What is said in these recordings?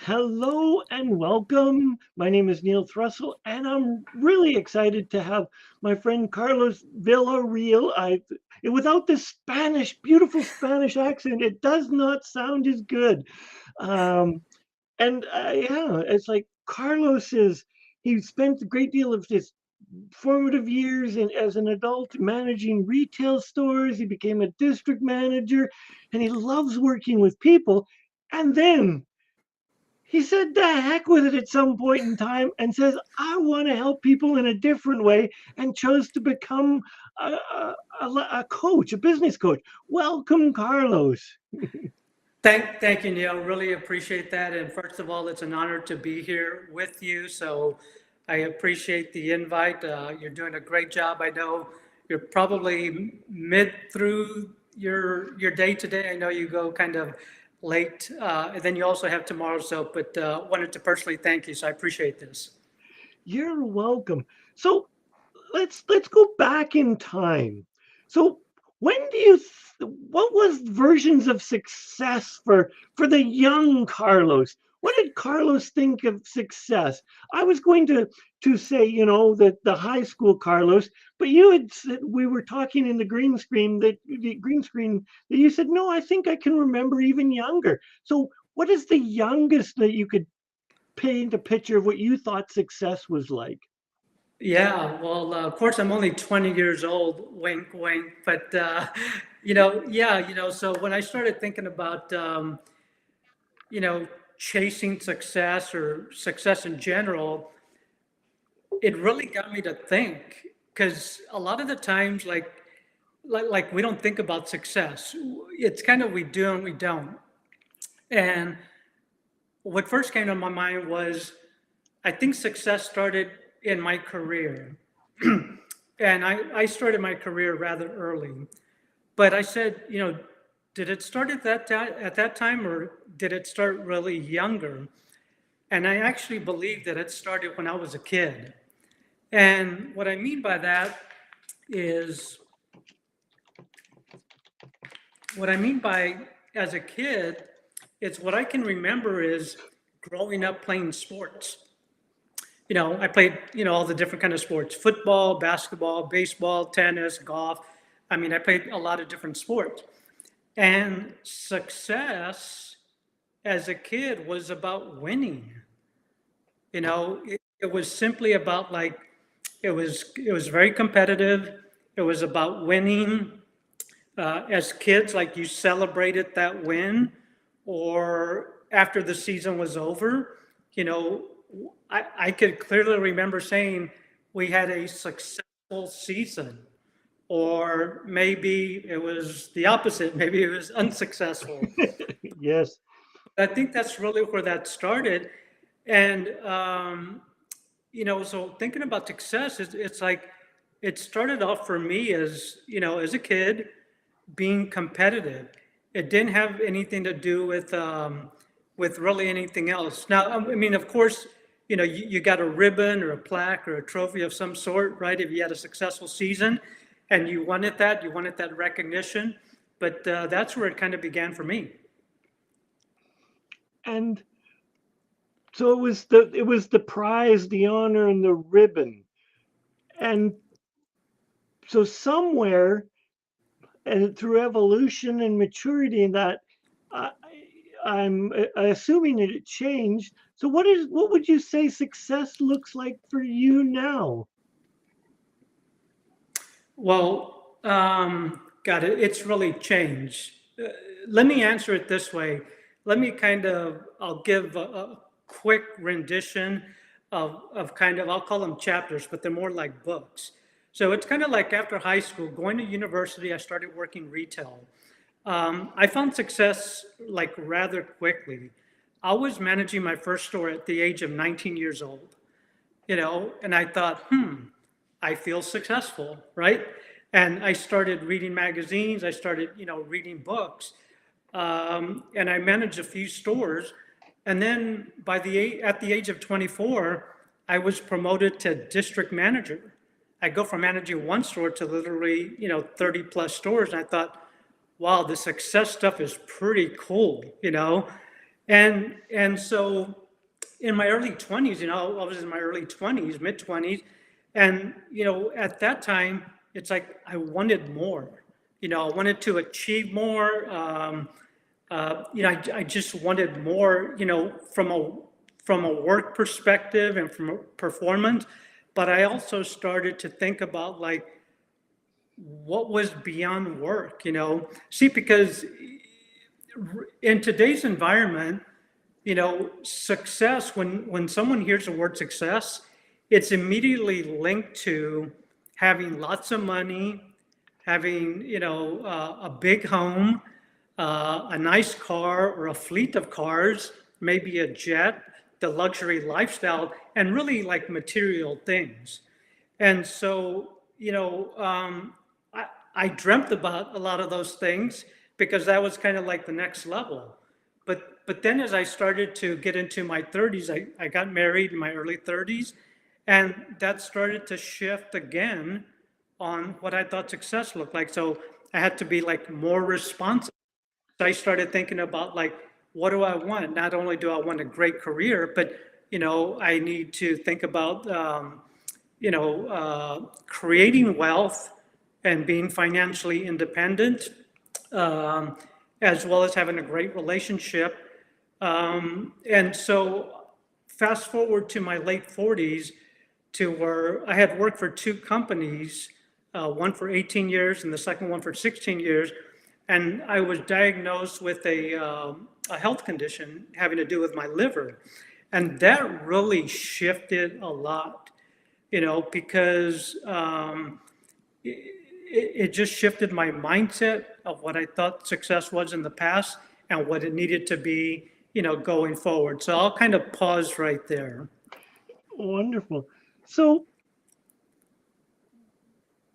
Hello and welcome. My name is Neil Thrussell, and I'm really excited to have my friend Carlos Villarreal. Without this beautiful Spanish accent, it does not sound as good. Um, yeah, it's like he spent a great deal of his formative years as an adult managing retail stores. He became a district manager, and he loves working with people. And then he said the heck with it at some point in time and says, I want to help people in a different way, and chose to become a coach, a business coach. Welcome, Carlos. Thank you, Neil. Really appreciate that. And first of all, it's an honor to be here with you. So I appreciate the invite. You're doing a great job. I know you're probably mid through your day today. I know you go kind of late, and then you also have tomorrow. So, but wanted to personally thank you. So I appreciate this. You're welcome. So let's go back in time. So when do you what was versions of success for the young Carlos? What did Carlos think of success? I was going to say, that the high school Carlos, but you had said, we were talking in the green screen, that you said, no, I think I can remember even younger. So what is the youngest that you could paint a picture of what you thought success was like? Yeah, well, of course, I'm only 20 years old, wink, wink. But, yeah, so when I started thinking about, you know, chasing success or success in general, it really got me to think because a lot of the times, like we don't think about success. It's kind of we do and we don't. And what first came to my mind was I think success started in my career. And I started my career rather early. But I said, did it start at that time or did it start really younger? And I actually believe that it started when I was a kid. And what I mean by that is what I mean by as a kid, it's what I can remember is growing up playing sports. I played, all the different kind of sports, football, basketball, baseball, tennis, golf. I mean, I played a lot of different sports. And success as a kid was about winning. It was simply about like it was very competitive. It was about winning. As kids, like you celebrated that win, or after the season was over, you know, I could clearly remember saying we had a successful season, or maybe it was the opposite. Maybe it was unsuccessful. Yes. I think that's really where that started. And, so thinking about success, it's like it started off for me as, as a kid being competitive. It didn't have anything to do with really anything else. Now, I mean, of course, you got a ribbon or a plaque or a trophy of some sort, right? If you had a successful season and you wanted that recognition. But that's where it kind of began for me. And so it was the prize, the honor, and the ribbon. And so somewhere, and through evolution and maturity, in that, I, I'm assuming that it changed. So what would you say success looks like for you now? Well, got it. It's really changed. Let me answer it this way. I'll give a quick rendition of kind of, I'll call them chapters, but they're more like books. So it's kind of like after high school, going to university, I started working retail. I found success like rather quickly. I was managing my first store at the age of 19 years old, and I thought, I feel successful, right? And I started reading magazines. I started, reading books, and I managed a few stores. And then at the age of 24, I was promoted to district manager. I go from managing one store to literally, 30 plus stores. And I thought, wow, the success stuff is pretty cool, And so in my early 20s, I was in my early 20s, mid 20s, and at that time, it's like I wanted more. I wanted to achieve more. I just wanted more. From a work perspective and from a performance, but I also started to think about like what was beyond work. See, because in today's environment, success, when someone hears the word success, it's immediately linked to having lots of money, having, a big home, a nice car or a fleet of cars, maybe a jet, the luxury lifestyle, and really like material things. And so, I dreamt about a lot of those things because that was kind of like the next level. But then as I started to get into my 30s, I got married in my early 30s, and that started to shift again on what I thought success looked like. So I had to be like more responsible. So I started thinking about like, what do I want? Not only do I want a great career, but I need to think about creating wealth and being financially independent, um, as well as having a great relationship. And so, fast forward to my late 40s, to where I had worked for two companies, one for 18 years and the second one for 16 years. And I was diagnosed with a health condition having to do with my liver. And that really shifted a lot, because it just shifted my mindset of what I thought success was in the past and what it needed to be, going forward. So I'll kind of pause right there. Wonderful. So,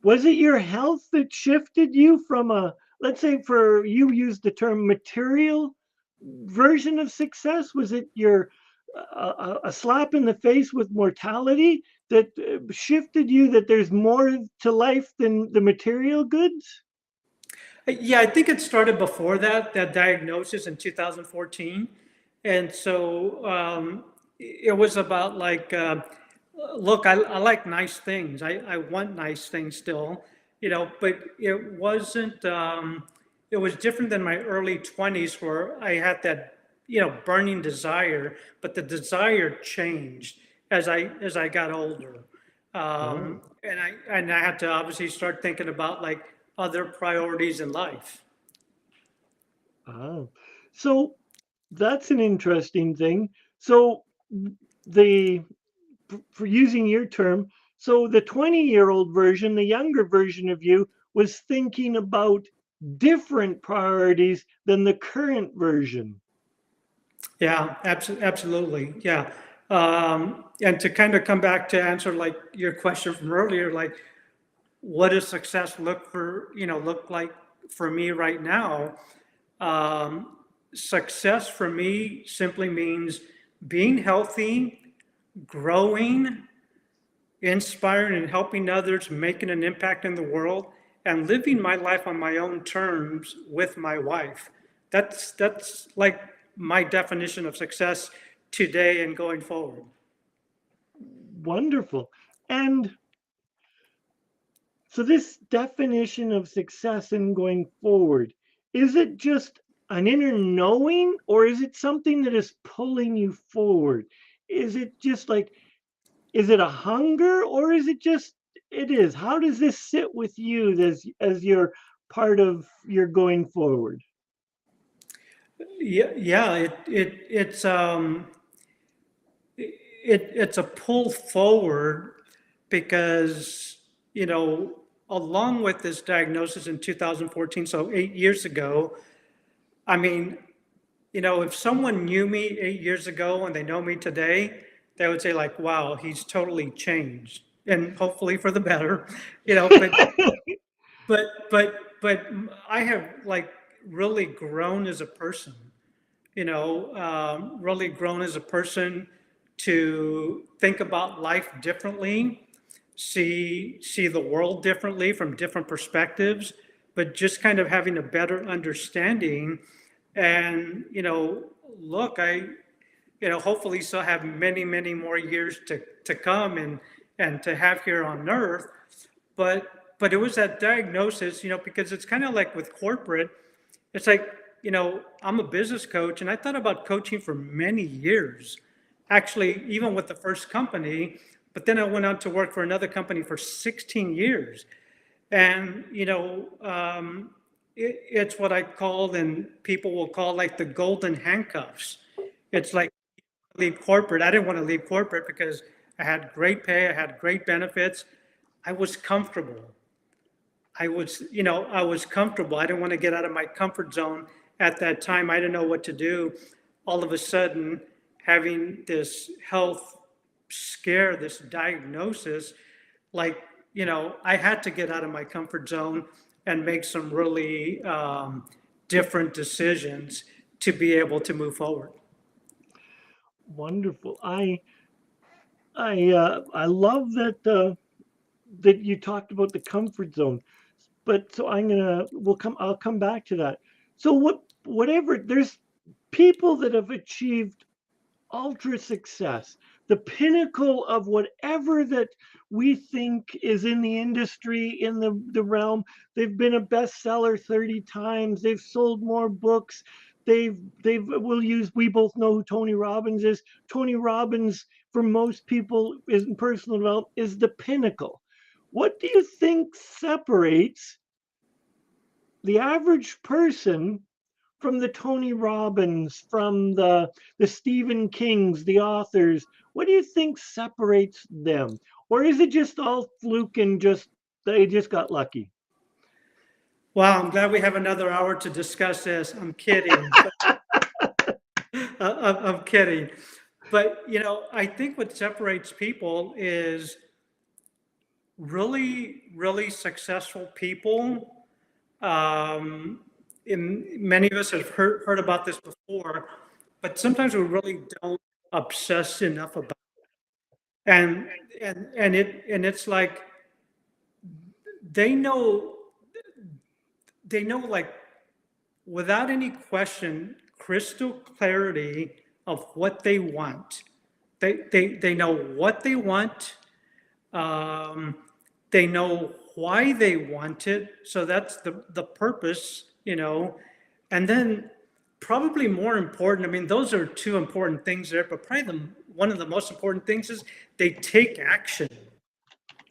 was it your health that shifted you from a, let's say, for you used the term material version of success? Was it your a slap in the face with mortality that shifted you that there's more to life than the material goods? Yeah, I think it started before that diagnosis in 2014. And so it was about like, look, I like nice things. I want nice things still, but it was different than my early 20s where I had that, burning desire, but the desire changed as I got older. Oh, And I had to obviously start thinking about like other priorities in life. oh. So that's an interesting thing. So the for using your term, so the 20-year-old version, the younger version of you, was thinking about different priorities than the current version. Yeah, absolutely. Yeah. And to kind of come back to answer like your question from earlier, like what does success look like for me right now? Um, Success for me simply means being healthy, growing, inspiring and helping others, making an impact in the world, and living my life on my own terms with my wife. That's like my definition of success today and going forward. Wonderful. And so, this definition of success and going forward, is it just an inner knowing or is it something that is pulling you forward? Is it just like, is it a hunger or is it just, it is? How does this sit with you as your part of your going forward? Yeah, it's a pull forward because along with this diagnosis in 2014, so 8 years ago, I mean, if someone knew me 8 years ago and they know me today, they would say like, "Wow, he's totally changed," and hopefully for the better, you know. But I have like really grown as a person, really grown as a person to think about life differently, see the world differently from different perspectives, but just kind of having a better understanding and look, hopefully still have many, many more years to come and to have here on earth. But it was that diagnosis, because it's kind of like with corporate, it's like, I'm a business coach and I thought about coaching for many years, actually, even with the first company. But then I went on to work for another company for 16 years. And, it's what I called, and people will call like the golden handcuffs. It's like leave corporate. I didn't want to leave corporate because I had great pay, I had great benefits. I was comfortable. I was comfortable. I didn't want to get out of my comfort zone at that time. I didn't know what to do. All of a sudden, having this health scare, this diagnosis, like, I had to get out of my comfort zone and make some really different decisions to be able to move forward. Wonderful. I love that that you talked about the comfort zone. But so I'll come back to that. So whatever, there's people that have achieved ultra success, the pinnacle of whatever that we think is in the industry, in the realm. They've been a bestseller 30 times. They've sold more books. We both know who Tony Robbins is. Tony Robbins, for most people, is in personal development, is the pinnacle. What do you think separates the average person from the Tony Robbins, from the Stephen Kings, the authors? What do you think separates them? Or is it just all fluke and just they just got lucky? Wow, I'm glad we have another hour to discuss this. I'm kidding. I'm kidding. But, I think what separates people is really, really successful people. Many of us have heard about this before, but sometimes we really don't obsess enough about it. And it's like they know like without any question, crystal clarity of what they want. They know what they want. Um, they know why they want it. So that's the purpose, And then probably more important, I mean, those are two important things there, but probably one of the most important things is they take action.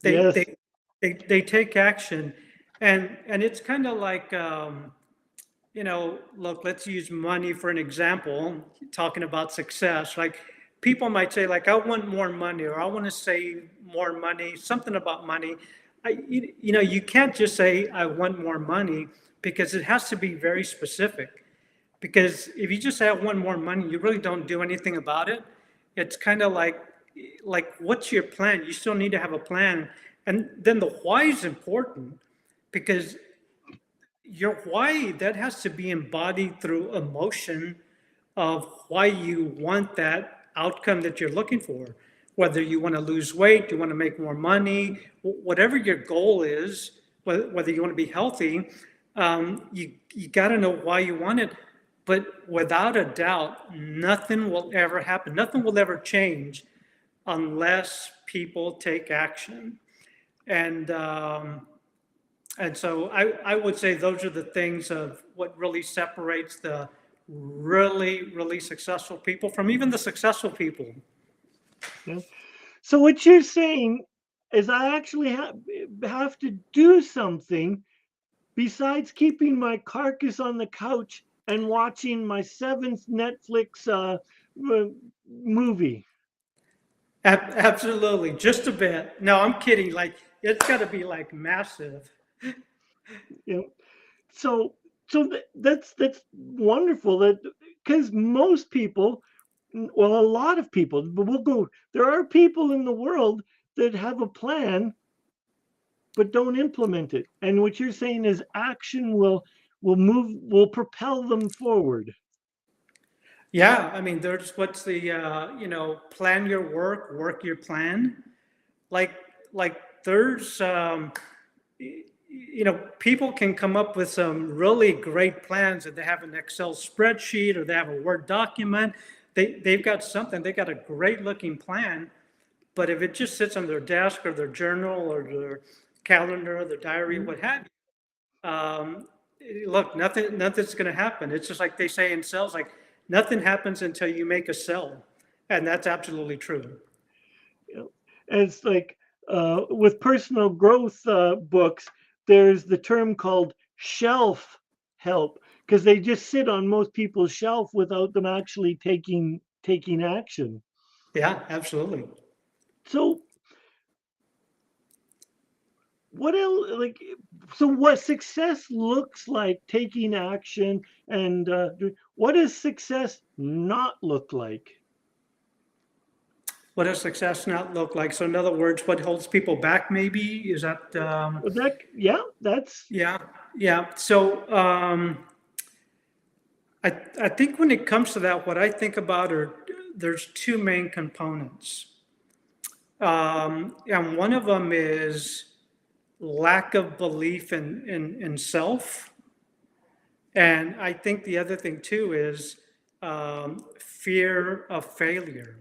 They Yes. they they take action, and it's kind of like look, let's use money for an example, talking about success. Like people might say, like, I want more money or I want to save more money, something about money. You can't just say, I want more money because it has to be very specific. Because if you just say, I want more money, you really don't do anything about it. It's kind of like, what's your plan? You still need to have a plan. And then the why is important because your why, that has to be embodied through emotion of why you want that outcome that you're looking for. Whether you want to lose weight, you want to make more money, whatever your goal is, whether you want to be healthy, you got to know why you want it. But without a doubt, nothing will ever happen. Nothing will ever change unless people take action. And and so I would say those are the things of what really separates the really, really successful people from even the successful people. Yeah. So what you're saying is I actually have to do something besides keeping my carcass on the couch and watching my seventh Netflix movie. Absolutely, just a bit. No, I'm kidding. Like it's got to be like massive. You know, so that's wonderful. That because most people, well, a lot of people, but we'll go. There are people in the world that have a plan but don't implement it. And what you're saying is action will propel them forward. Yeah, I mean, there's what's the plan your work your plan. Like like there's people can come up with some really great plans, and they have an Excel spreadsheet or they have a Word document. They've got something, they got a great looking plan, but if it just sits on their desk or their journal or their calendar or their diary, what have you, look, nothing's going to happen. It's just like they say in sales, like nothing happens until you make a sell, and that's absolutely true. You know, it's like with personal growth books, there's the term called shelf help because they just sit on most people's shelf without them actually taking action. Yeah, absolutely. So what else like so what success looks like taking action and what does success not look like? What does success not look like? So, in other words, what holds people back? Maybe is that That yeah, that's yeah, yeah. So, I think when it comes to that, what I think about are there's two main components. And one of them is lack of belief in self. And I think the other thing too is fear of failure.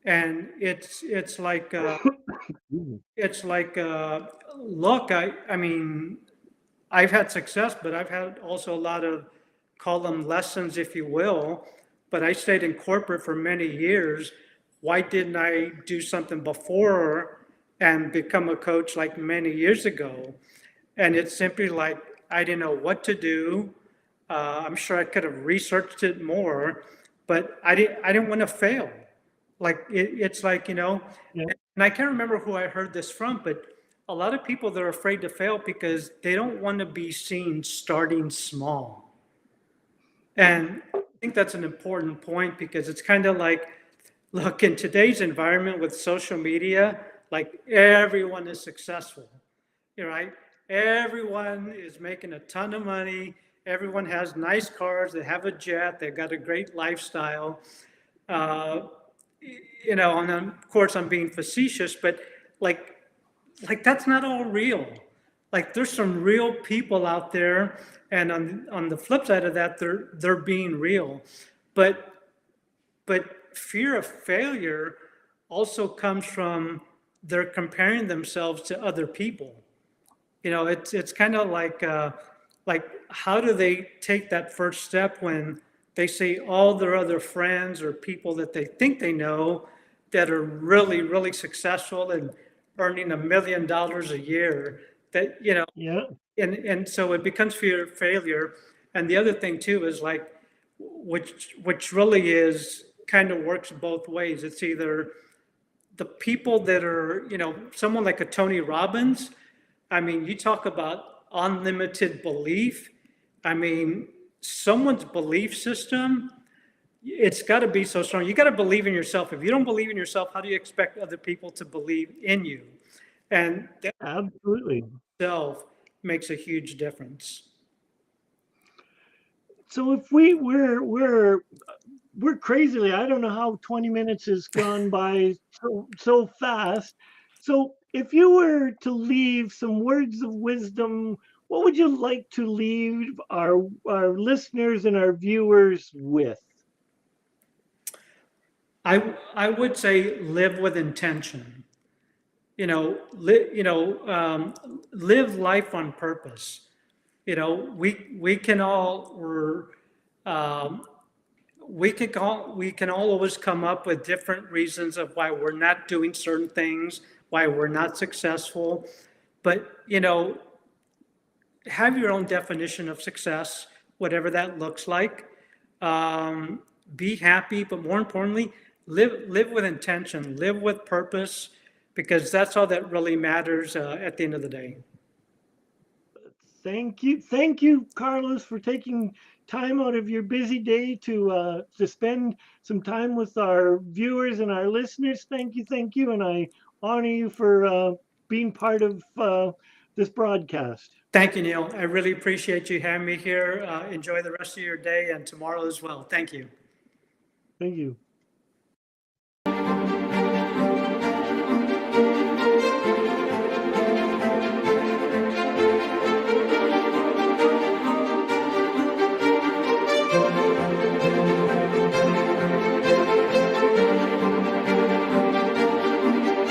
And it's like look, I mean, I've had success, but I've had also a lot of, call them lessons, if you will. But I stayed in corporate for many years. Why didn't I do something before and become a coach like many years ago? And it's simply like I didn't know what to do. I'm sure I could have researched it more, but I didn't want to fail. Like it's like, yeah, and I can't remember who I heard this from, but a lot of people, they're afraid to fail because they don't want to be seen starting small. And I think that's an important point because it's kind of like, look, in today's environment with social media, like everyone is successful, right? Everyone is making a ton of money. Everyone has nice cars. They have a jet. They've got a great lifestyle. Uh, and of course I'm being facetious, but like that's not all real. Like there's some real people out there, and on the flip side of that, they're being real, but fear of failure also comes from they're comparing themselves to other people. It's kind of like how do they take that first step when they see all their other friends or people that they think they know that are really really successful and earning $1 million a year, that yeah, and so it becomes fear of failure. And the other thing too is like which really is kind of works both ways. It's either the people that are, someone like a Tony Robbins. I mean, you talk about unlimited belief. I mean, someone's belief system, it's got to be so strong. You got to believe in yourself. If you don't believe in yourself, how do you expect other people to believe in you? And that absolutely. itself makes a huge difference. So if we're crazily, I don't know how 20 minutes has gone by so fast. So if you were to leave some words of wisdom, what would you like to leave our listeners and our viewers with? I would say live with intention. Live life on purpose. We can all we're um, we can all always come up with different reasons of why we're not doing certain things, why we're not successful. But have your own definition of success, whatever that looks like. Um, be happy, but more importantly, live with intention, live with purpose, because that's all that really matters at the end of the day. Thank you, Carlos, for taking time out of your busy day to spend some time with our viewers and our listeners. Thank you, and I honor you for being part of this broadcast. Thank you, Neil. I really appreciate you having me here. Enjoy the rest of your day and tomorrow as well. Thank you. Thank you.